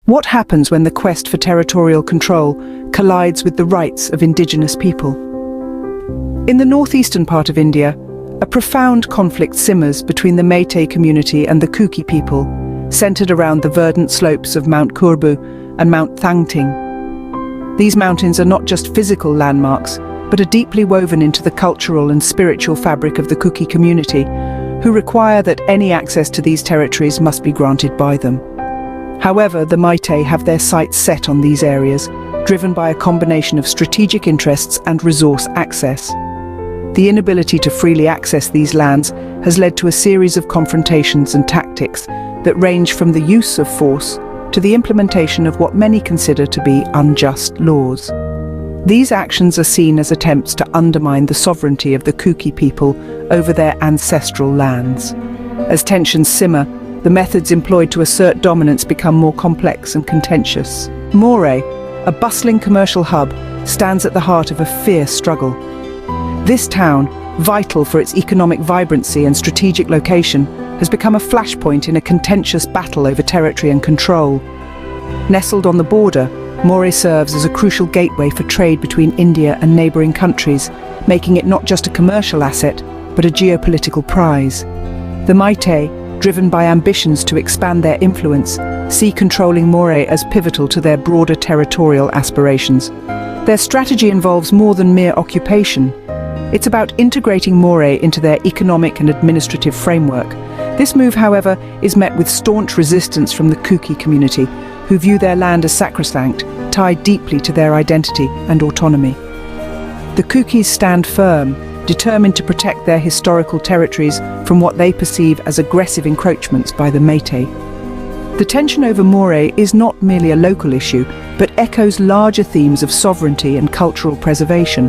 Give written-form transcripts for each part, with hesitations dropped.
What happens when the quest for territorial control collides with the rights of indigenous people? In the northeastern part of India, a profound conflict simmers between the Meitei community and the Kuki people, centered around the verdant slopes of Mount Kurbu and Mount Thangting. These mountains are not just physical landmarks, but are deeply woven into the cultural and spiritual fabric of the Kuki community, who require that any access to these territories must be granted by them. However, the Meitei have their sights set on these areas, driven by a combination of strategic interests and resource access. The inability to freely access these lands has led to a series of confrontations and tactics that range from the use of force to the implementation of what many consider to be unjust laws. These actions are seen as attempts to undermine the sovereignty of the Kuki people over their ancestral lands. As tensions simmer, the methods employed to assert dominance become more complex and contentious. Moreh, a bustling commercial hub, stands at the heart of a fierce struggle. This town, vital for its economic vibrancy and strategic location, has become a flashpoint in a contentious battle over territory and control. Nestled on the border, Moreh serves as a crucial gateway for trade between India and neighbouring countries, making it not just a commercial asset, but a geopolitical prize. The Meitei, driven by ambitions to expand their influence, see controlling Moreh as pivotal to their broader territorial aspirations. Their strategy involves more than mere occupation. It's about integrating Moreh into their economic and administrative framework. This move, however, is met with staunch resistance from the Kuki community, who view their land as sacrosanct, tied deeply to their identity and autonomy. The Kukis stand firm, determined to protect their historical territories from what they perceive as aggressive encroachments by the Meitei. The tension over Moreh is not merely a local issue, but echoes larger themes of sovereignty and cultural preservation.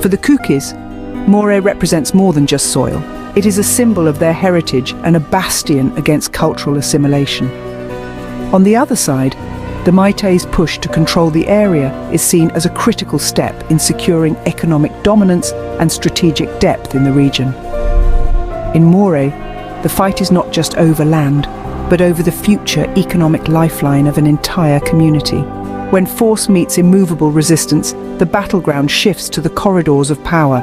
For the Kukis, Moreh represents more than just soil. It is a symbol of their heritage and a bastion against cultural assimilation. On the other side, the Meitei's push to control the area is seen as a critical step in securing economic dominance and strategic depth in the region. In Moreh, the fight is not just over land, but over the future economic lifeline of an entire community. When force meets immovable resistance, the battleground shifts to the corridors of power.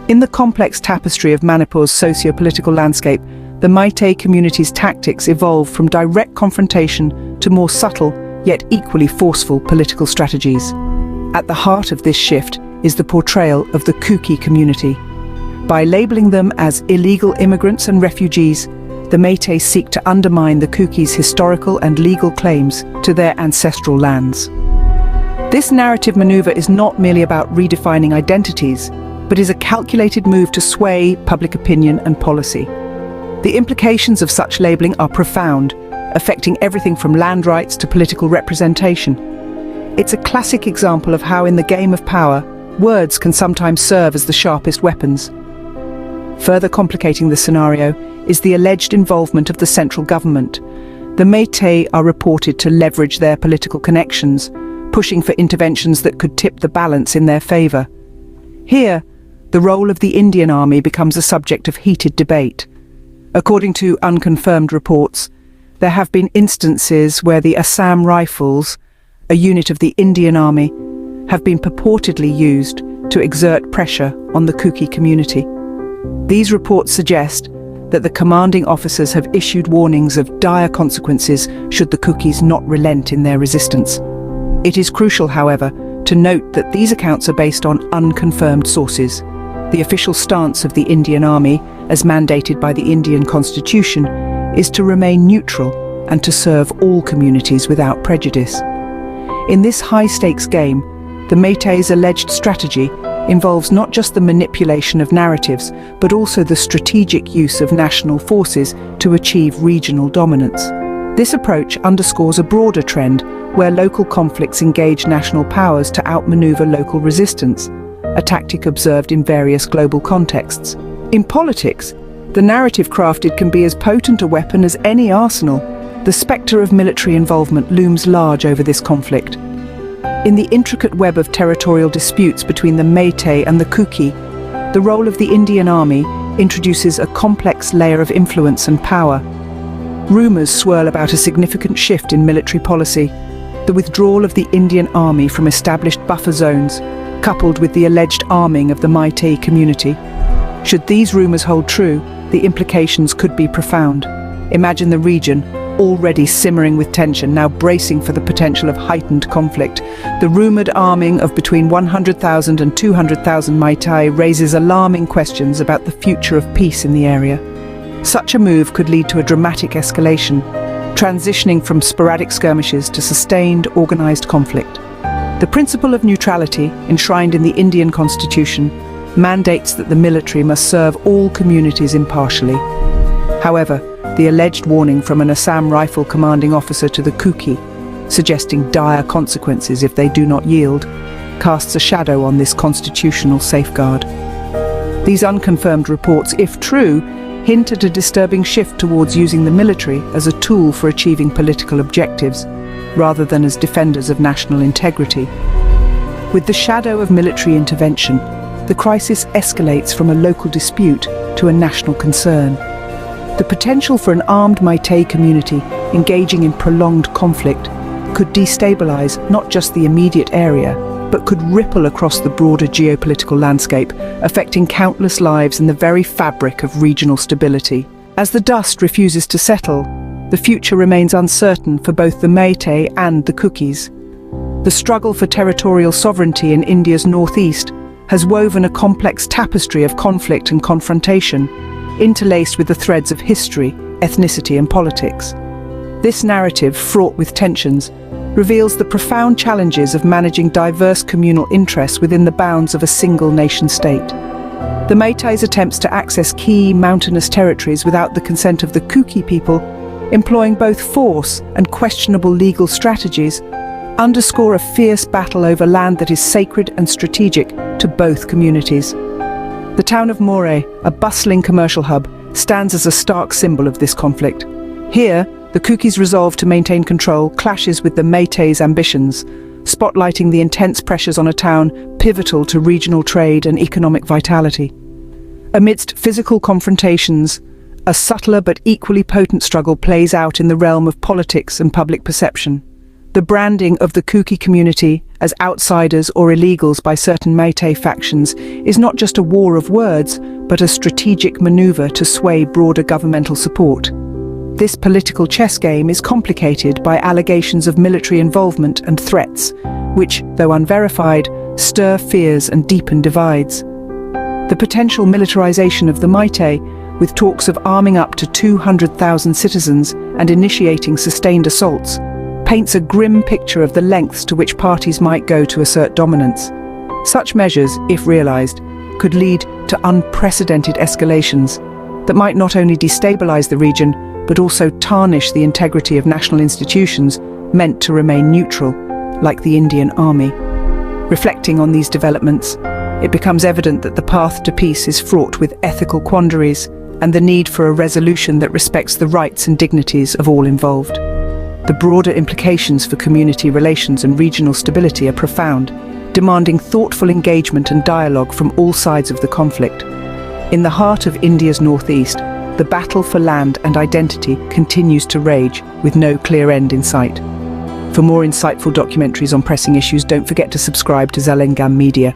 In the complex tapestry of Manipur's socio-political landscape, the Meitei community's tactics evolve from direct confrontation to more subtle, yet equally forceful political strategies. At the heart of this shift is the portrayal of the Kuki community. By labeling them as illegal immigrants and refugees, the Meitei seek to undermine the Kukis' historical and legal claims to their ancestral lands. This narrative maneuver is not merely about redefining identities, but is a calculated move to sway public opinion and policy. The implications of such labeling are profound, affecting everything from land rights to political representation. It's a classic example of how in the game of power, words can sometimes serve as the sharpest weapons. Further complicating the scenario is the alleged involvement of the central government. The Meitei are reported to leverage their political connections, pushing for interventions that could tip the balance in their favour. Here, the role of the Indian Army becomes a subject of heated debate. According to unconfirmed reports, there have been instances where the Assam Rifles, a unit of the Indian Army, have been purportedly used to exert pressure on the Kuki community. These reports suggest that the commanding officers have issued warnings of dire consequences should the Kukis not relent in their resistance. It is crucial, however, to note that these accounts are based on unconfirmed sources. The official stance of the Indian Army, as mandated by the Indian Constitution, is to remain neutral and to serve all communities without prejudice. In this high-stakes game, the Meitei's alleged strategy involves not just the manipulation of narratives, but also the strategic use of national forces to achieve regional dominance. This approach underscores a broader trend where local conflicts engage national powers to outmaneuver local resistance, a tactic observed in various global contexts. In politics, the narrative crafted can be as potent a weapon as any arsenal. The spectre of military involvement looms large over this conflict. In the intricate web of territorial disputes between the Meitei and the Kuki, the role of the Indian Army introduces a complex layer of influence and power. Rumours swirl about a significant shift in military policy, the withdrawal of the Indian army from established buffer zones, coupled with the alleged arming of the Meitei community. Should these rumours hold true, the implications could be profound. Imagine the region, already simmering with tension, now bracing for the potential of heightened conflict. The rumoured arming of between 100,000 and 200,000 Meitei raises alarming questions about the future of peace in the area. Such a move could lead to a dramatic escalation, transitioning from sporadic skirmishes to sustained, organised conflict. The principle of neutrality, enshrined in the Indian constitution, mandates that the military must serve all communities impartially. However, the alleged warning from an Assam Rifle commanding officer to the Kuki, suggesting dire consequences if they do not yield, casts a shadow on this constitutional safeguard. These unconfirmed reports, if true, hint at a disturbing shift towards using the military as a tool for achieving political objectives, rather than as defenders of national integrity. With the shadow of military intervention, the crisis escalates from a local dispute to a national concern. The potential for an armed Meitei community engaging in prolonged conflict could destabilize not just the immediate area, but could ripple across the broader geopolitical landscape, affecting countless lives and the very fabric of regional stability. As the dust refuses to settle, the future remains uncertain for both the Meitei and the Kukis. The struggle for territorial sovereignty in India's northeast has woven a complex tapestry of conflict and confrontation, interlaced with the threads of history, ethnicity and politics. This narrative, fraught with tensions, reveals the profound challenges of managing diverse communal interests within the bounds of a single nation-state. The Meitei's attempts to access key mountainous territories without the consent of the Kuki people, employing both force and questionable legal strategies, underscore a fierce battle over land that is sacred and strategic to both communities. The town of Moreh, a bustling commercial hub, stands as a stark symbol of this conflict. Here, the Kuki's resolve to maintain control clashes with the Meitei's ambitions, spotlighting the intense pressures on a town pivotal to regional trade and economic vitality. Amidst physical confrontations, a subtler but equally potent struggle plays out in the realm of politics and public perception. The branding of the Kuki community as outsiders or illegals by certain Meitei factions is not just a war of words, but a strategic maneuver to sway broader governmental support. This political chess game is complicated by allegations of military involvement and threats, which, though unverified, stir fears and deepen divides. The potential militarization of the Meitei, with talks of arming up to 200,000 citizens and initiating sustained assaults, paints a grim picture of the lengths to which parties might go to assert dominance. Such measures, if realized, could lead to unprecedented escalations that might not only destabilize the region, but also tarnish the integrity of national institutions meant to remain neutral, like the Indian Army. Reflecting on these developments, it becomes evident that the path to peace is fraught with ethical quandaries and the need for a resolution that respects the rights and dignities of all involved. The broader implications for community relations and regional stability are profound, demanding thoughtful engagement and dialogue from all sides of the conflict. In the heart of India's northeast, the battle for land and identity continues to rage, with no clear end in sight. For more insightful documentaries on pressing issues, don't forget to subscribe to Zalengam Media.